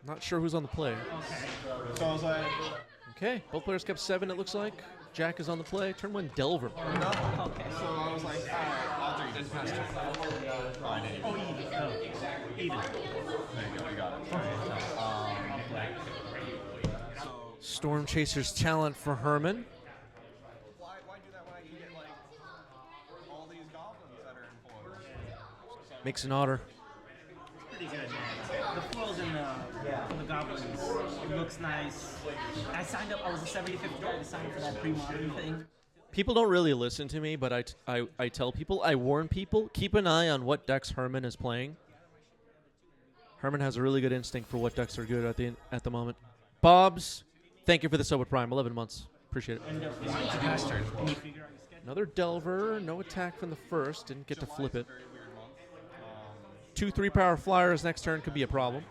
Not sure who's on the play. Okay. So I was like... Okay, both players kept 7, it looks like. Jack is on the play. Turn 1, Delver. Okay. So I was like, all right, I'll pass turn. Fine, anyway. Oh, even. Oh, even. There you go, we got it. Storm Chaser's talent for Herman. Why do that when I can get, like, all these goblins that are in foils? Makes an otter. Pretty good. The foils in the goblins, it looks nice. I signed up. I was the 75th guy to sign up for that pre-modern thing. People don't really listen to me, but I tell people, I warn people, keep an eye on what decks Herman is playing. Herman has a really good instinct for what decks are good at the moment. Bobs, thank you for the sub with Prime. 11 months. Appreciate it. And it's a pass turn. Can you figure out your schedule? Another Delver. No attack from the first. Didn't get to flip it. 2 3-power flyers next turn could be a problem.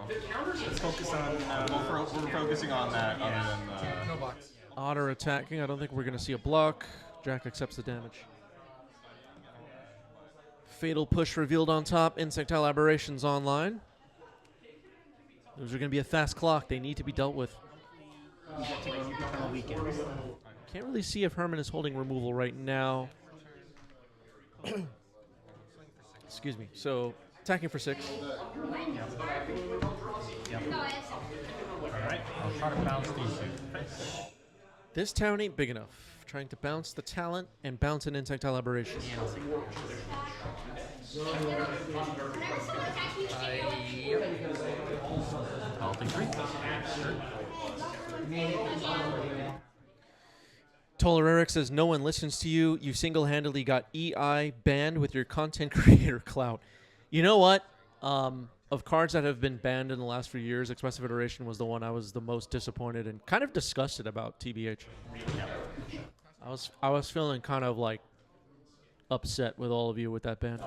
Let's focus on... we're focusing on that other than... No box. Otter attacking. I don't think we're going to see a block. Jack accepts the damage. Fatal Push revealed on top. Insectile Aberrations online. Those are going to be a fast clock. They need to be dealt with. Can't really see if Herman is holding removal right now. Excuse me. So, attacking for 6. Yep. Alright, I'll try to bounce these two. This town ain't big enough. Trying to bounce the talent and bounce an Insectile Aberration. I'll take 3. Toller Eric says, no one listens to you. You single-handedly got EI banned with your content creator clout. You know what? Of cards that have been banned in the last few years, Expressive Iteration was the one I was the most disappointed and kind of disgusted about, TBH. I was feeling kind of like upset with all of you with that ban.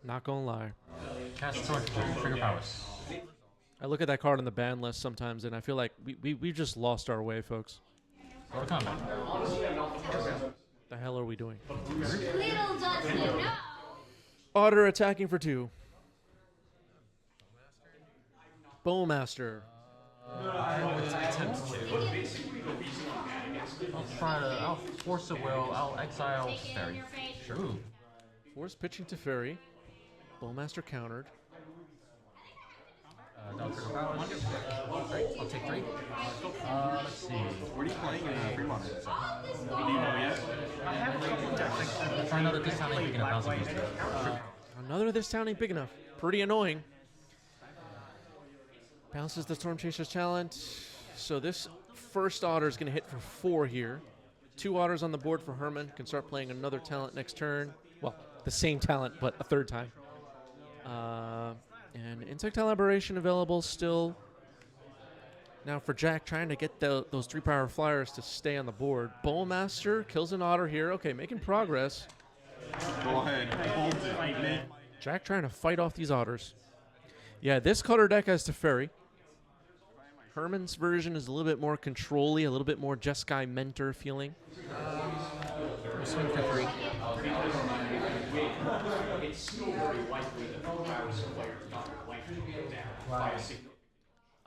Not gonna lie. Cast Torch, trigger Prowess. I look at that card on the ban list sometimes, and I feel like we just lost our way, folks. Go to combat. The hell are we doing? Little does he know. Otter attacking for 2. Bowmaster. I would attempt to. I'll force a will. I'll exile Fairy. Sure. Force pitching to Fairy. Bowmaster countered. No trigger Prowess. Great, I'll take 3. Let's see. What are you playing in pre-modern? I know that this time ain't big enough bouncing these 2. Another this town ain't big enough. Pretty annoying. Bounces the Storm Chaser's talent. So this first otter is going to hit for 4 here. 2 otters on the board for Herman. Can start playing another talent next turn. Well, the same talent, but a 3rd time. And Insectile Aberration available still. Now for Jack, trying to get those 3-power flyers to stay on the board. Bowmaster kills an otter here. Okay, making progress. Go ahead. Hold it. Jack trying to fight off these otters. Yeah, this color deck has Teferi. Herman's version is a little bit more control-y, a little bit more Jeskai mentor feeling. We'll swing for 3.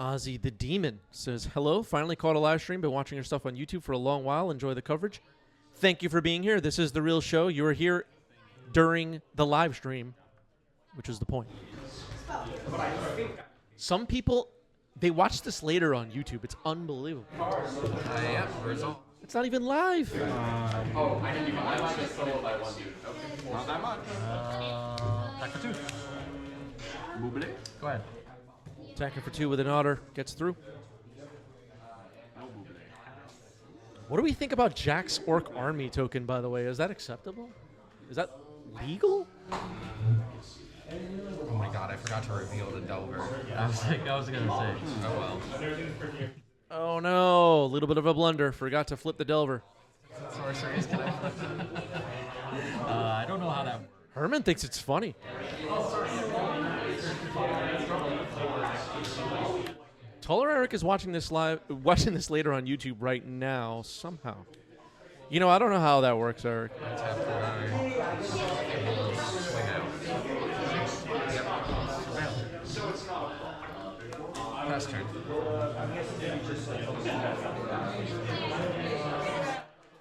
Ozzy the Demon says, hello, finally caught a live stream. Been watching your stuff on YouTube for a long while. Enjoy the coverage. Thank you for being here. This is The Real Show. You are here during the live stream, which is the point. Some people, they watch this later on YouTube. It's unbelievable. Yeah, result. It's not even live. Oh, I didn't even watch this solo by one dude. Okay. Not that much. Attack for 2. Move it. Go ahead. Attacking for 2 with an otter. Gets through. What do we think about Jack's Orc Army token, by the way? Is that acceptable? Is that legal? Oh my god, I forgot to reveal the Delver. I was gonna say. Oh well. Oh no, a little bit of a blunder. Forgot to flip the Delver. Sorceries, can I flip them? I don't know how that works. Herman thinks it's funny. Taller Eric is watching this later on YouTube right now somehow. You know, I don't know how that works, Eric. Swing out. Yep. pass turn.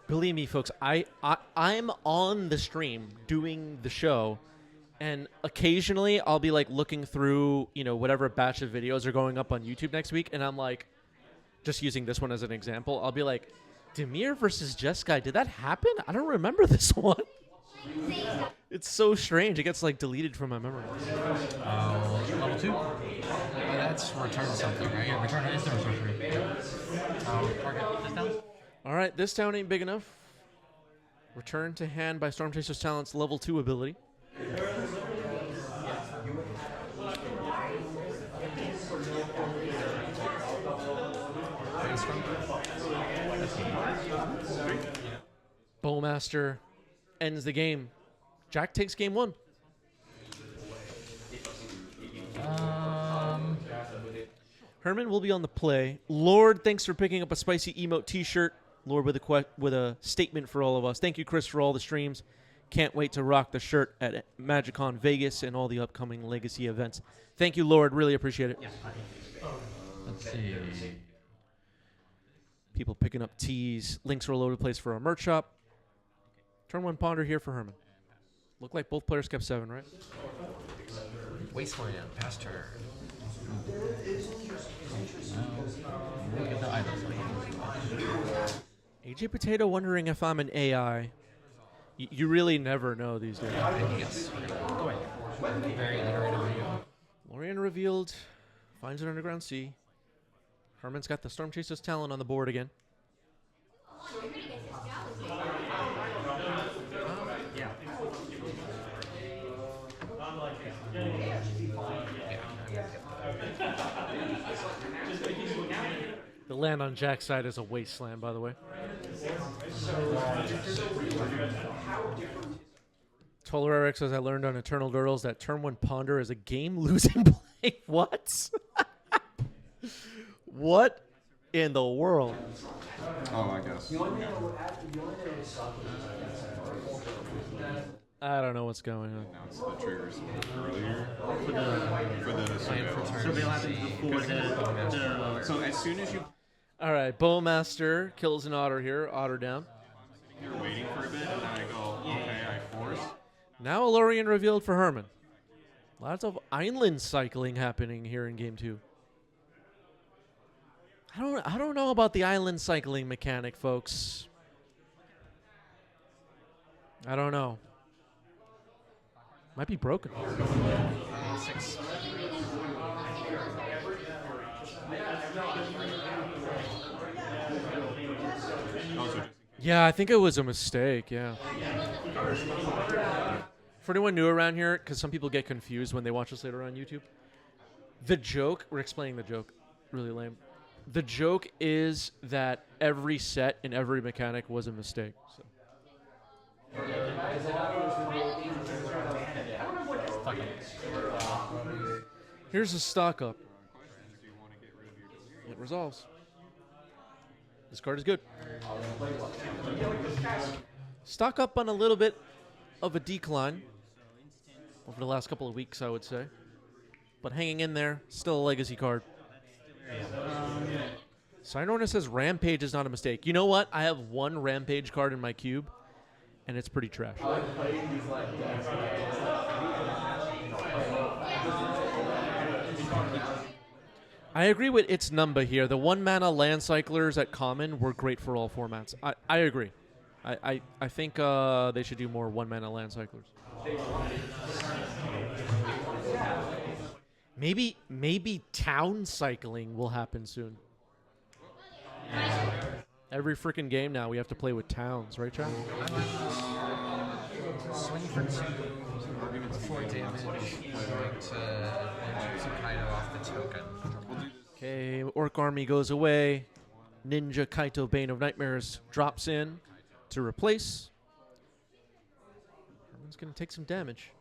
Believe me, folks, I'm on the stream doing the show, and occasionally I'll be like looking through, whatever batch of videos are going up on YouTube next week, and I'm like, just using this one as an example, I'll be like, Dimir versus Jeskai, did that happen? I don't remember this one. It's so strange. It gets like deleted from my memory. Level 2? That's return something, right? Yeah, return an instant sorcery. Target this down? All right, this town ain't big enough. Return to hand by Storm Chaser's Talent's level 2 ability. Bowmaster ends the game. Jack takes game 1. Herman will be on the play. Lord, thanks for picking up a spicy emote t-shirt. Lord with a statement for all of us. Thank you, Chris, for all the streams. Can't wait to rock the shirt at MagicCon Vegas and all the upcoming Legacy events. Thank you, Lord. Really appreciate it. Let's see. People picking up tees. Links are all over the place for our merch shop. Turn 1 Ponder here for Herman. Look like both players kept 7, right? Wasteland, pass turn. Look at the items. AJ Potato wondering if I'm an AI. You really never know these days. Yes. Go ahead. Very iterative. Lorien revealed. Finds an underground sea. Herman's got the Storm Chaser's Talon on the board again. Yeah. The land on Jack's side is a wasteland, by the way. Toller Eric says, I learned on Eternal Girls that turn 1 Ponder is a game-losing play. What? What in the world? Oh, I guess. I don't know what's going on. Announce the triggers earlier for the So they'll have to before the So as soon as All right, Bowmaster kills an otter here. Otter down. you're waiting for a bit, and then I go, okay, I force. Now a Lorien revealed for Herman. Lots of island cycling happening here in game 2. I don't know about the island cycling mechanic, folks. I don't know. Might be broken. 6. Yeah, I think it was a mistake, yeah. For anyone new around here, because some people get confused when they watch us later on YouTube, the joke, we're explaining the joke, really lame. The joke is that every set and every mechanic was a mistake. So. Here's a stock up. It resolves. This card is good. Stock up on a little bit of a decline over the last couple of weeks, I would say. But hanging in there, still a legacy card. Sinorna says Rampage is not a mistake. You know what? I have one Rampage card in my cube, and it's pretty trash. I agree with its number here. The 1-mana land cyclers at common were great for all formats. I agree. I think they should do more 1-mana land cyclers. Maybe town cycling will happen soon. Every freaking game now we have to play with towns, right, Chad? Swing for 2. 4 damage. Going to Kaito off the token. Okay, Orc Army goes away. Ninja Kaito Bane of Nightmares drops in to replace. Herman's going to take some damage.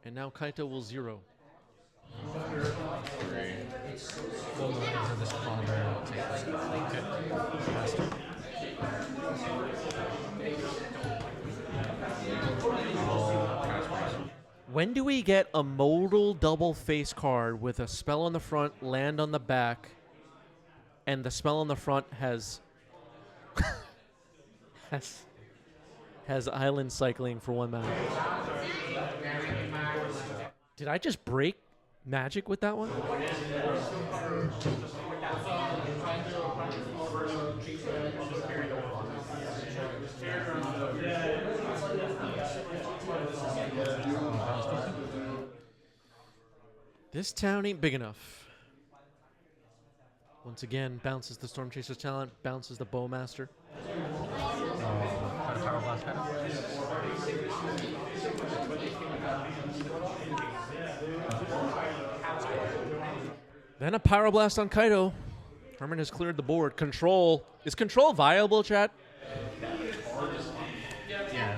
And now Kaito will 0. When do we get a modal double face card with a spell on the front, land on the back, and the spell on the front has has island cycling for 1 mana? Did I just break Magic with that one? This town ain't big enough. Once again, bounces the Storm Chaser's talent, bounces the Bowmaster. Try to Power Blast Kaido. Then a Pyroblast on Kaido. Herman has cleared the board. Control. Is control viable, chat? Yeah.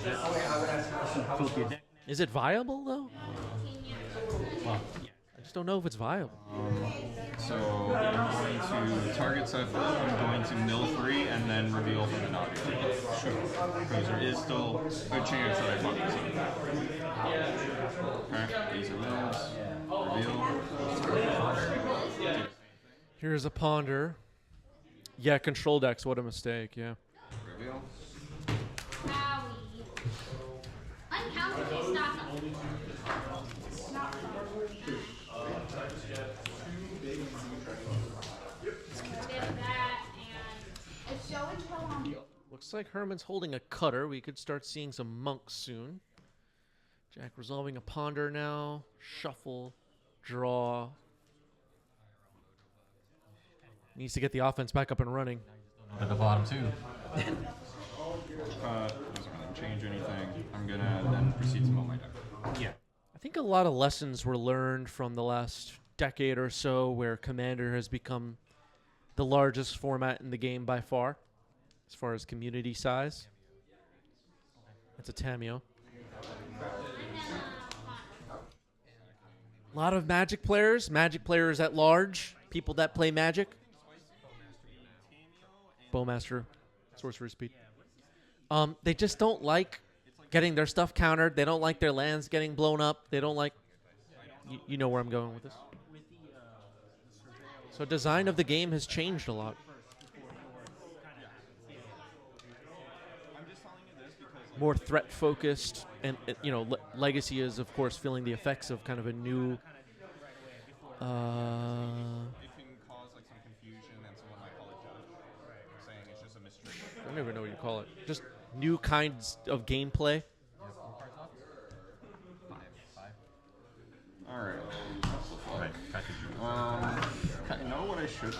Is it viable, though? Well, I just don't know if it's viable. So I'm going to target Cypher, I'm going to mill 3, and then reveal from the Naga. Sure. Because there is still a good chance that I fuck this up. Okay, these are mills. Reveal. Here's a Ponder. Yeah, control decks. What a mistake, yeah. Reveal. Howie. Uncountable is not something. Not Looks like Herman's holding a cutter. We could start seeing some monks soon. Jack resolving a Ponder now. Shuffle. Draw. Needs to get the offense back up and running. at the bottom too. Doesn't really change anything. I'm gonna then proceed to mill my deck. Yeah. I think a lot of lessons were learned from the last decade or so where Commander has become the largest format in the game by far as community size. It's a Tamio. A lot of Magic players at large, people that play Magic. Bowmaster, Sorcerer Speed. They just don't like getting their stuff countered. They don't like their lands getting blown up. They don't like... You know where I'm going with this. So design of the game has changed a lot. More threat focused, and Legacy is of course feeling the effects of kind of a new. It can cause like some confusion, and someone might call it judge, saying it's just a mystery. I don't even know what you call it. Just new kinds of gameplay. All right. You know what I should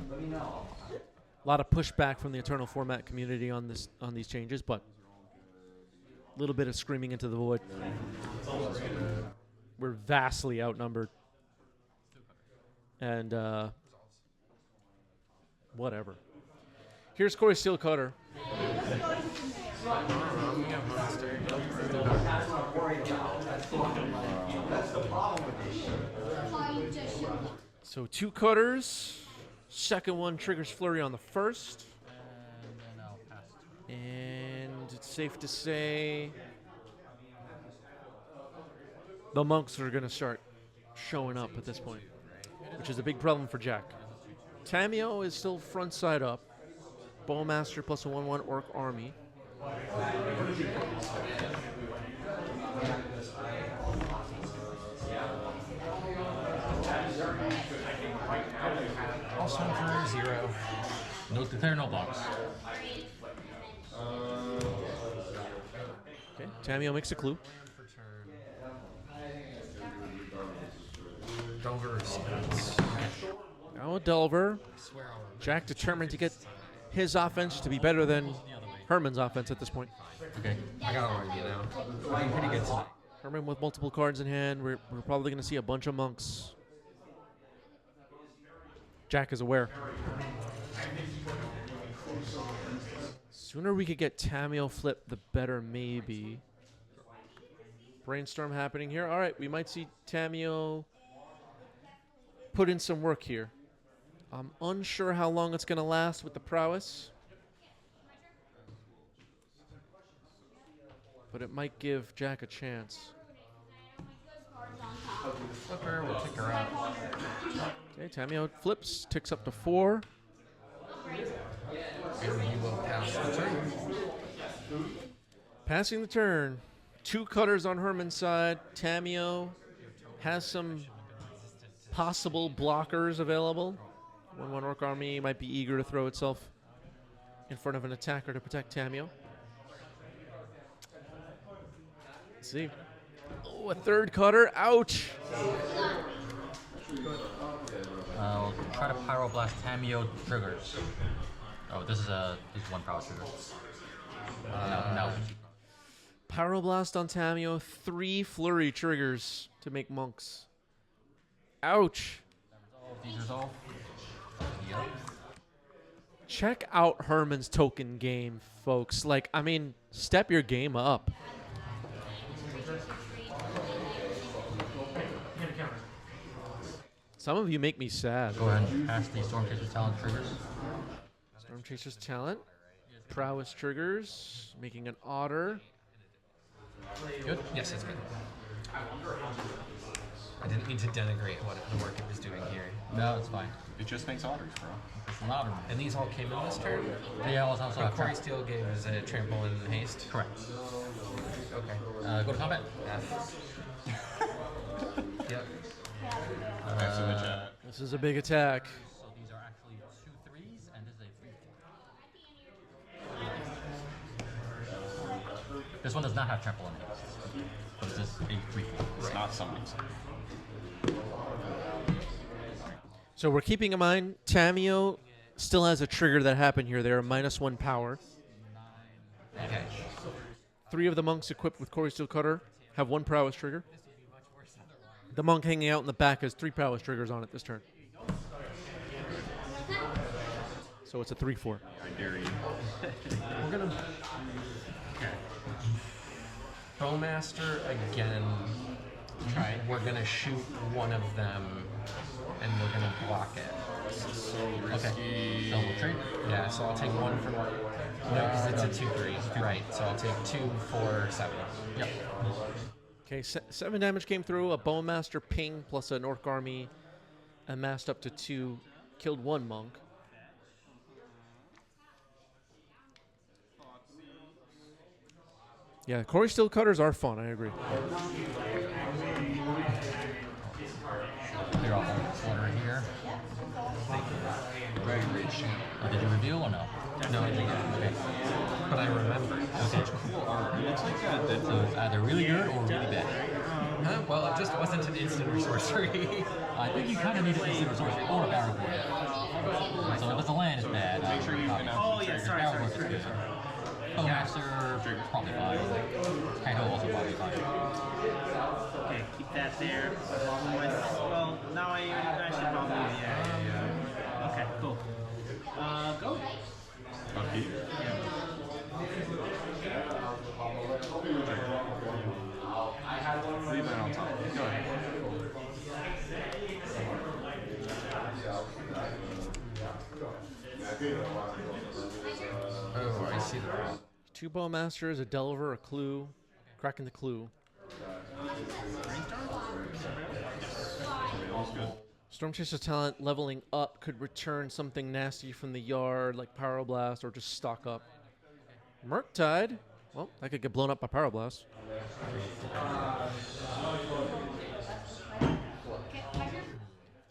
bring in? A lot of pushback from the Eternal format community on these changes, but a little bit of screaming into the void. We're vastly outnumbered. And whatever. Here's Corey Steel Cutter. So 2 cutters. Second one triggers Flurry on the first. And then I'll pass it. And it's safe to say the monks are going to start showing up at this point, which is a big problem for Jack. Tamio is still front side up. Bowmaster plus a 1/1 Orc Army. Also for 0. No declare, no box. Okay, Tamio makes a clue. For turn. Dover spells. Now a Delver. Swear I'll Jack determined to get his offense to be better than Herman's offense at this point. Okay, I got an idea now. Looking pretty good tonight. Herman with multiple cards in hand. We're probably going to see a bunch of monks. Jack is aware. Sooner we could get Tamio flip, the better maybe. Brainstorm happening here. All right, we might see Tamio put in some work here. I'm unsure how long it's going to last with the Prowess. But it might give Jack a chance. Flipper will kick her out. Okay, Tamio flips, ticks up to 4. And he will pass the turn. Passing the turn. 2 cutters on Herman's side. Tamio has some possible blockers available. 1/1 Orc Army might be eager to throw itself in front of an attacker to protect Tamio. Let's see. Oh, a 3rd cutter. Ouch. I'll try to Pyroblast Tamio triggers. Oh, this is 1 Prowess trigger. No. Pyroblast on Tamio. 3 flurry triggers to make monks. Ouch. These resolve. Yep. Check out Herman's token game, folks. Like, I mean, step your game up. Some of you make me sad. Go ahead and pass the Storm Chaser's Talent triggers. Storm Chaser's Talent. Prowess triggers. Making an otter. Good? Yes, it's good. I didn't mean to denigrate what the work it was doing here. No, it's fine. It just makes otters, bro. It's an otter. And these all came in this turn? Yeah, I was also So Corey Steele gave us a trample and haste? Correct. Okay. Go to combat. Yep. Thanks in the chat. This is a big attack. So these are actually 2 3s, and this is a 3/4. This one does not have trample and haste, but it's just a 3/4. It's not somebody's. So we're keeping in mind, Tamio still has a trigger that happened here. They're a -1 power. Okay. 3 of the monks equipped with Corey Steel Cutter have 1 prowess trigger. The monk hanging out in the back has 3 prowess triggers on it this turn. So it's a 3/4. I dare you. We're gonna Bowmaster again. Try. We're gonna shoot one of them, and we're gonna block it. So risky. Double trade. Yeah, so I'll take 1 from. No, because it's a 2/3. Right. So I'll take 2 for 7. Yep. Okay, 7 damage came through. A Bowmaster ping plus an Orc Army amassed up to 2. Killed 1 monk. Yeah, Corey Steel Cutters are fun. I agree. Clear off order here. Very rich. Did you reveal or no? No, I think Okay. but I remember. Okay. Cool art. It looks like that. So it's either really good or really bad. Huh? Well, it just wasn't an instant sorcery. I think you kind of need an instant resource or a barrel board. So if it's a land, it's bad. Make sure you can have Oh, the yeah, trigger. sorry. Barrel board is good. Bowmaster, probably fine. Kaido also probably fine. Okay, keep that there. Along with, well, now I should probably, yeah. Okay, cool. Go. Okay. Leave that on top. Go ahead. Oh, I see the problem. 2 Bowmasters, a Delver, a Clue. Cracking the Clue. Storm Chaser's Talent leveling up could return something nasty from the yard, like Pyroblast, or just stock up. Murktide. Well, that could get blown up by Pyroblast.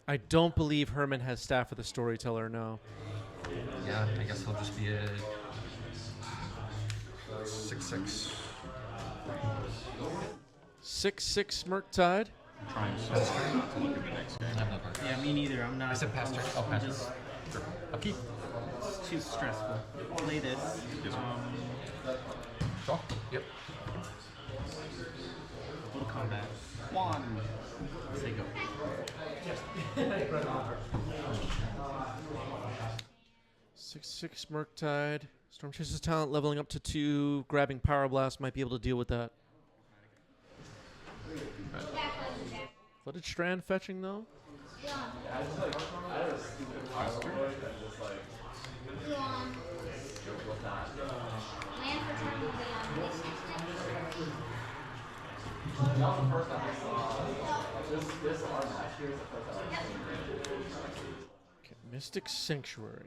I don't believe Herman has Staff of the Storyteller, no. Yeah, I guess he'll just be a 6/6. 6/6 Murktide. I'm trying so hard not to look at the next game. I have no card. Yeah, me neither. I'm not. I said pass turn. Oh, pass turn. Just Upkeep. it's too stressful. Play this. Draw. Yep. Go to combat. One. Say go. 6/6 Murktide. Storm Chaser's Talent leveling up to 2. Grabbing Power Blast might be able to deal with that. Flooded Strand fetching though. Okay, Mystic Sanctuary.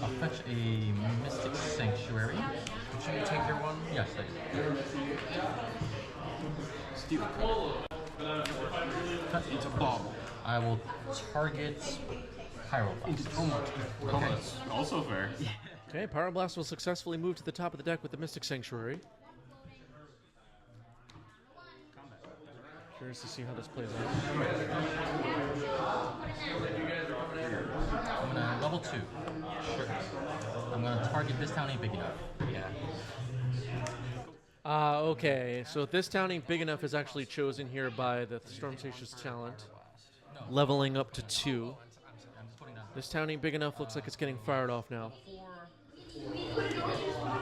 I'll fetch a Mystic Sanctuary. Did you take your one? Yes, I do. Steven. It's a bauble. I will target Pyroblast. Okay. Also fair. Okay, Pyroblast will successfully move to the top of the deck with the Mystic Sanctuary. Curious to see how this plays out. I'm gonna level 2. Sure. I'm gonna target this town ain't big enough. Yeah. Okay, so this town ain't big enough is actually chosen here by the Stormchasers talent, leveling up to 2. I'm just putting down. This town ain't big enough looks like it's getting fired off now.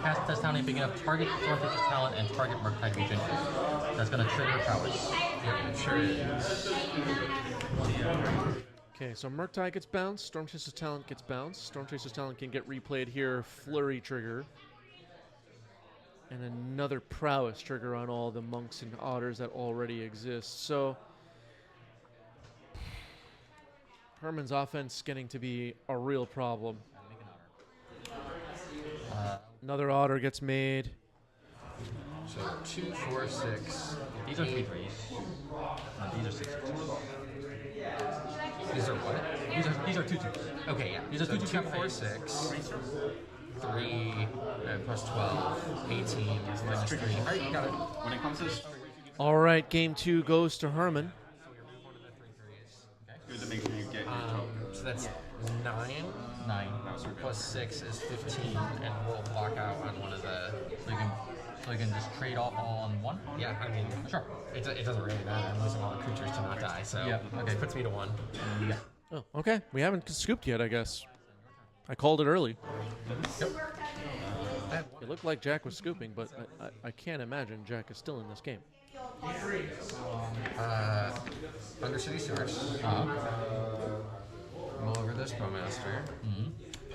Cast this town ain't big enough. Target Stormchaser's talent and target Murktide Region. That's gonna trigger Prowess. Yeah, sure is. Okay, so Murktide gets bounced, Stormchaser's talent gets bounced. Stormchaser's talent can get replayed here, Flurry trigger. And another Prowess trigger on all the monks and otters that already exist. So Herman's offense getting to be a real problem. Another otter gets made. So 2, 4, 6. These are 3 threes. These are 6 6s. These are what? These are 2 2s. Okay, yeah. These are So 2 2 2, 4, 6. 3 plus 12, 18 minus 3. All right, you got it. When it comes to this, All right, game 2 goes to Herman. good to make sure you get your token. So that's 9 9. plus 6 is 15, and we'll block out on one of the. So you can just trade off all on 1? Yeah, I mean, Sure. it doesn't really matter. I'm losing all the creatures to not die, so Yeah, okay. it puts me to 1. Yeah. Oh, okay. We haven't scooped yet, I guess. I called it early. It looked like Jack was scooping, but I can't imagine Jack is still in this game. Undercity Sewers. Mull over this Bowmaster.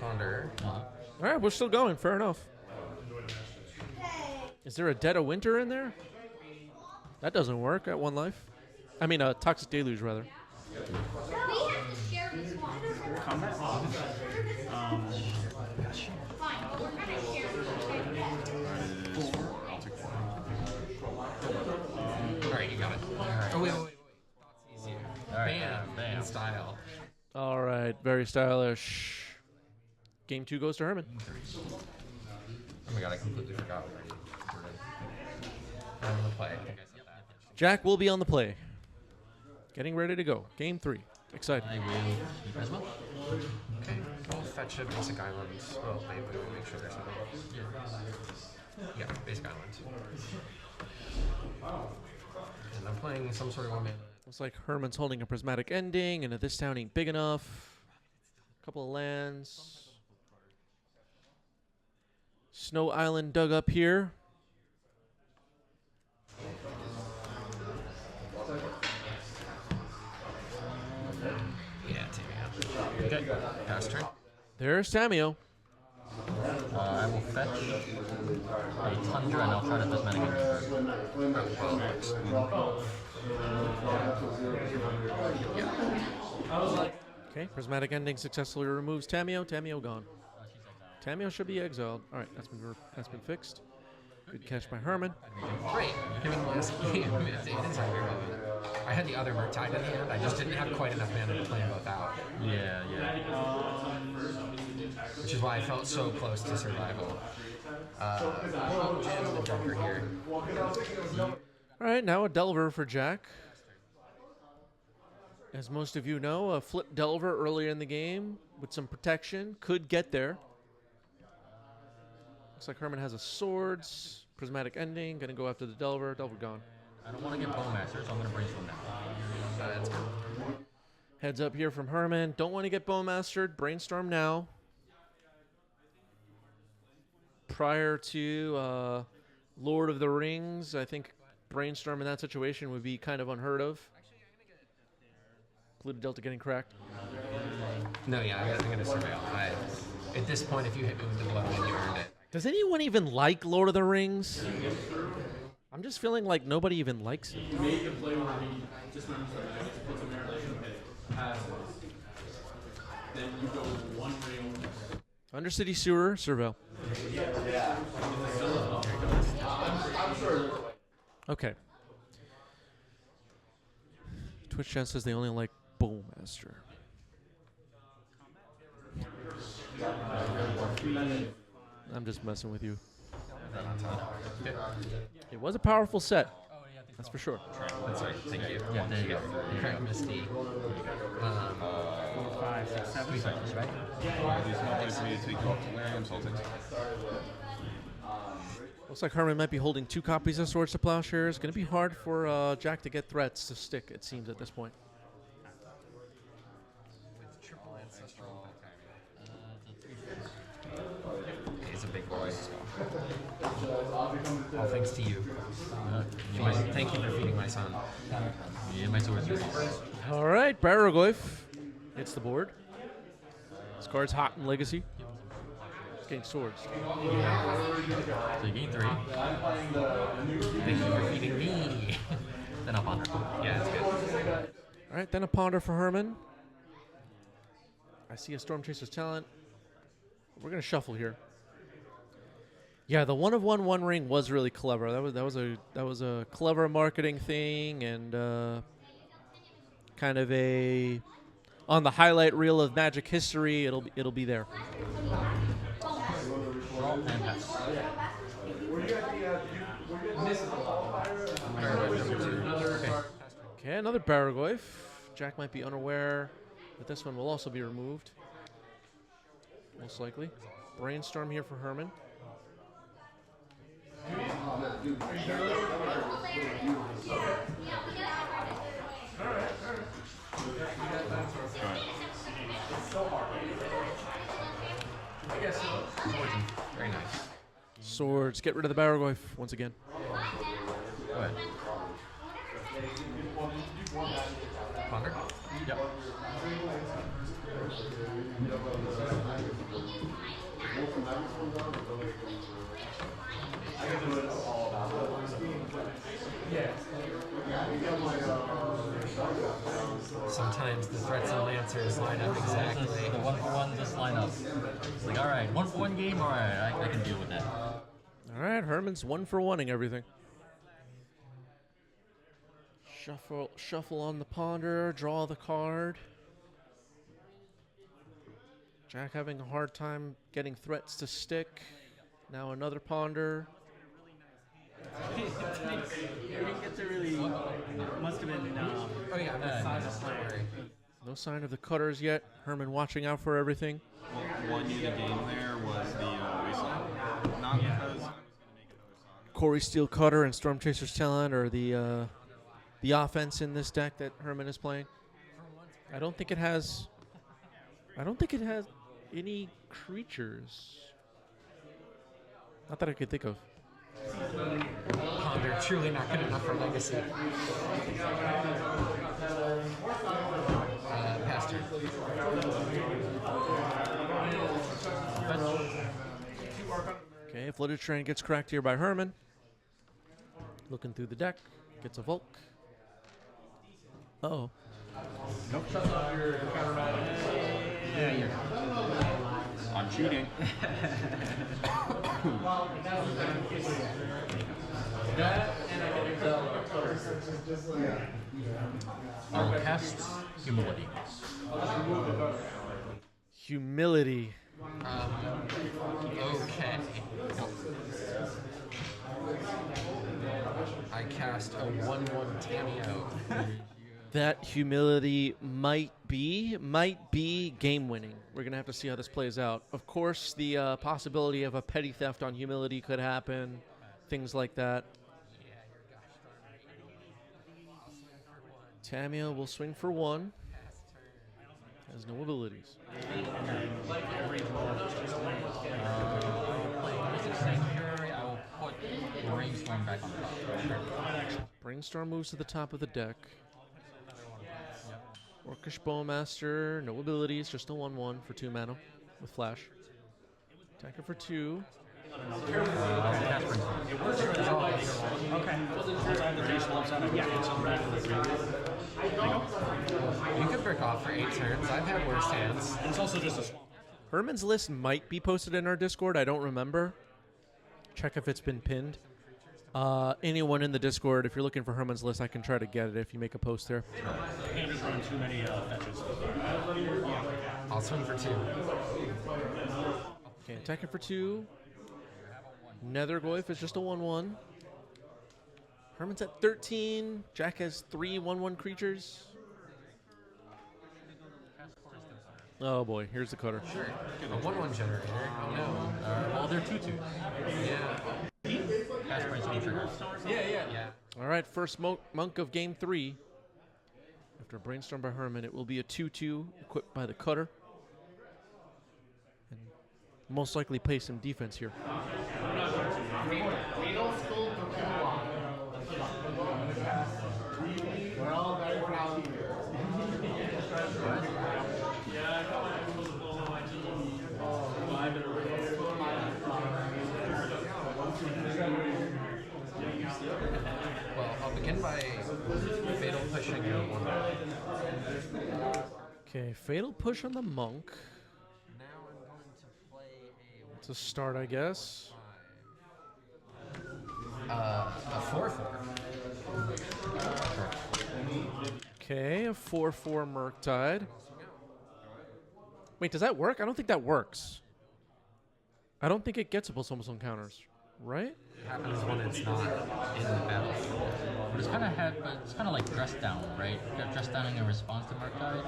Ponder. All right, we're still going. Fair enough. Is there a Dead of Winter in there? That doesn't work at 1 life. I mean, a Toxic Deluge, rather. We have to share this one. Combat? Fine, but we're gonna share That is 4. I'll take 4. All right, you got it. All right. Oh, wait. That's easier. All right, Bam. bam. In style. All right, very stylish. Game 2 goes to Herman. Oh my god, I completely forgot already. I'm gonna play. I think I said that. Jack will be on the play. Getting ready to go. Game 3. Excited. I will keep as well. Okay, I'll fetch a basic island. Well, maybe we'll make sure there's no. Yeah, basic island. And I'm playing some sort of 1 mana. Looks like Herman's holding a Prismatic Ending, and this town ain't big enough. Couple of lands. Snow Island dug up here. Yeah, Tamio. Okay, pass turn. There's Tamio. I will fetch a Tundra and I'll try to Prismatic Okay, Prismatic Ending successfully removes Tamio. Tamio gone. Tamio should be exiled. All right, that's been fixed. Good catch by Herman. Great. Given the last game, it didn't sound very well. I had the other Murktide in hand. I just didn't have quite enough mana to play them both out. Yeah. Which is why I felt so close to survival. I'll jam the Joker here. All right, now a Delver for Jack. As most of you know, a flip Delver earlier in the game with some protection could get there. Looks like Herman has a Swords, Prismatic Ending, gonna go after the Delver. Delver gone. I don't want to get Bowmaster, so I'm going to brainstorm now. That's good. Heads up here from Herman. Don't want to get Bowmastered. Brainstorm now. Prior to Lord of the Rings, I think Brainstorm in that situation would be kind of unheard of. Polluted Delta getting cracked. No, yeah, I'm gonna surveil. At this point, if you hit me with the blow, then you earned it. Does anyone even like Lord of the Rings? I'm just feeling like nobody even likes it. Undercity Sewer, Surveil. Okay. Twitch chat says they only like Bowmaster. I'm just messing with you. It was a powerful set. That's for sure. That's right. Thank you. Yeah, there you go. Correct, Misty. 4, 5, 6, 7. 3 cycles, right? There's no way for me to take you off the land, so I'll take it. Looks like Herman might be holding 2 copies of Swords to Plowshares. Going to be hard for Jack to get threats to stick, it seems, at this point. With triple ancestral. He's a big boy. All thanks to you. Thank you for feeding my son. Yeah, my swords are All right, Baraglyph hits the board. This card's hot in Legacy. It's getting swords. So you gain 3. Thank you for feeding me. Then I'll ponder. Yeah, it's good. All right, then a Ponder for Herman. I see a Storm Chaser's Talent. We're going to shuffle here. Yeah, the 1/1 ring was really clever. That was a clever marketing thing and kind of a on the highlight reel of Magic history. It'll be there. Roll and pass. Okay, another Baraglyph. Jack might be unaware that this one will also be removed. Most likely. Brainstorm here for Herman. Very nice. Swords. Get rid of the Baraglyph once again. Go ahead. Ponder? Yep. Sometimes the threats and lancers line up exactly. The 1-for-1 just line up. It's like, all right, 1-for-1 game, all right, I can deal with that. All right, Herman's 1-for-1ing everything. Shuffle on the Ponder, draw the card. Jack having a hard time getting threats to stick. Now another Ponder. You didn't get to really. Must have been. Oh yeah, the size don't of player. worry. No sign of the cutters yet. Herman watching out for everything. What won you the game there was the resign. Not because I was going to make another song. Corey Steel Cutter and Storm Chaser's Talent are the offense in this deck that Herman is playing. I don't think it has any creatures. Not that I could think of. Ponder, truly not good enough for Legacy. Pastor. Okay, Flooded Train gets cracked here by Herman. Looking through the deck, gets a Volk. Uh-oh. I'm cheating. I'll cast Humility. Humility. Okay. I cast a 1/1 Tameo. That humility might be game winning. We're gonna have to see how this plays out. Of course, the possibility of a petty theft on humility could happen, things like that. Tamio will swing for 1. Has no abilities. Sanctuary, I will put Brainstorm back on top. Brainstorm moves to the top of the deck. Orcish Bowmaster, no abilities, just a 1/1 for 2 mana with flash. Attacker for 2. You could brick off for 8 turns. I've had worse hands. It's also just a swamp. Herman's list might be posted in our Discord. I don't remember. Check if it's been pinned. Anyone in the Discord, if you're looking for Herman's list, I can try to get it if you make a post there. Can't just run too many fetches. I'll swing for 2. Okay, attacker for 2. Nethergoyf is just a 1/1. Herman's at 13. Jack has 3 1/1 creatures. Oh boy, here's the cutter. Sure. A 1/1 generator. Oh no. Well, they're 2/2. Yeah. Cast Prince no trigger. Yeah. All right, first monk of game 3. After a brainstorm by Herman, it will be a 2/2 equipped by the cutter. And most likely play some defense here. We're all very proud of you. Well, I'll begin by fatal pushing your 1. Okay, fatal push on the monk. Now I'm going to play To start, I guess. a 4/4. Okay, a 4/4 Murktide. Wait, does that work? I don't think that works. I don't think it gets Balsamic counters, right? It happens when it's not in the battlefield. But it's kind of like dress down, right? Dress downing in response to Murktide.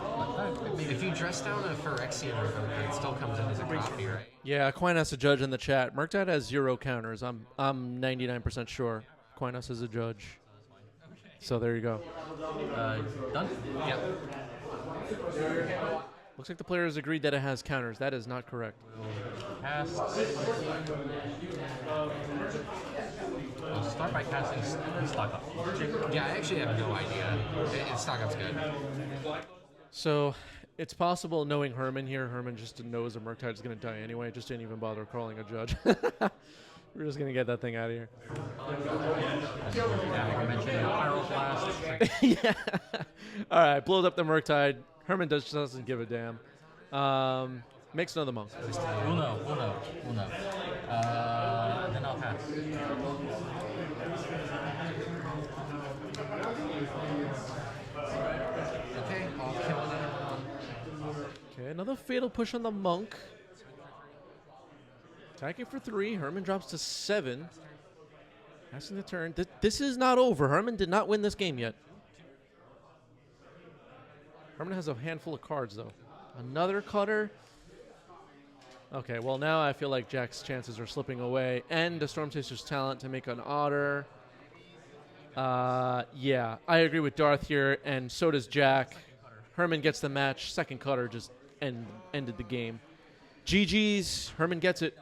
If you dress down a Phyrexian Revoker, it still comes in as a copy, right? Yeah, Aquinas a judge in the chat. Murktide has 0 counters. I'm 99% sure. Aquinas is a judge. So there you go. Done? Yep. Looks like the players agreed that it has counters. That is not correct. Cast. I'll start by casting Stock Up. Yeah, I actually have no idea. Stock Up's good. So it's possible, knowing Herman here, Herman just knows a Murktide is going to die anyway. Just didn't even bother calling a judge. We're just going to get that thing out of here. Yeah, like I mentioned, Pyroblast. Yeah. All right, blows up the Murktide. Herman doesn't give a damn. Makes another monk. We'll know. And then I'll pass. Okay, I'll kill another 1. Okay, another fatal push on the monk. Attacking for 3. Herman drops to 7. Passing the turn. This is not over. Herman did not win this game yet. Herman has a handful of cards, though. Another cutter. Okay, well, now I feel like Jack's chances are slipping away. And the Stormchaser's talent to make an otter. Yeah, I agree with Darth here, and so does Jack. Herman gets the match. Second cutter just ended the game. GG's. Herman gets it.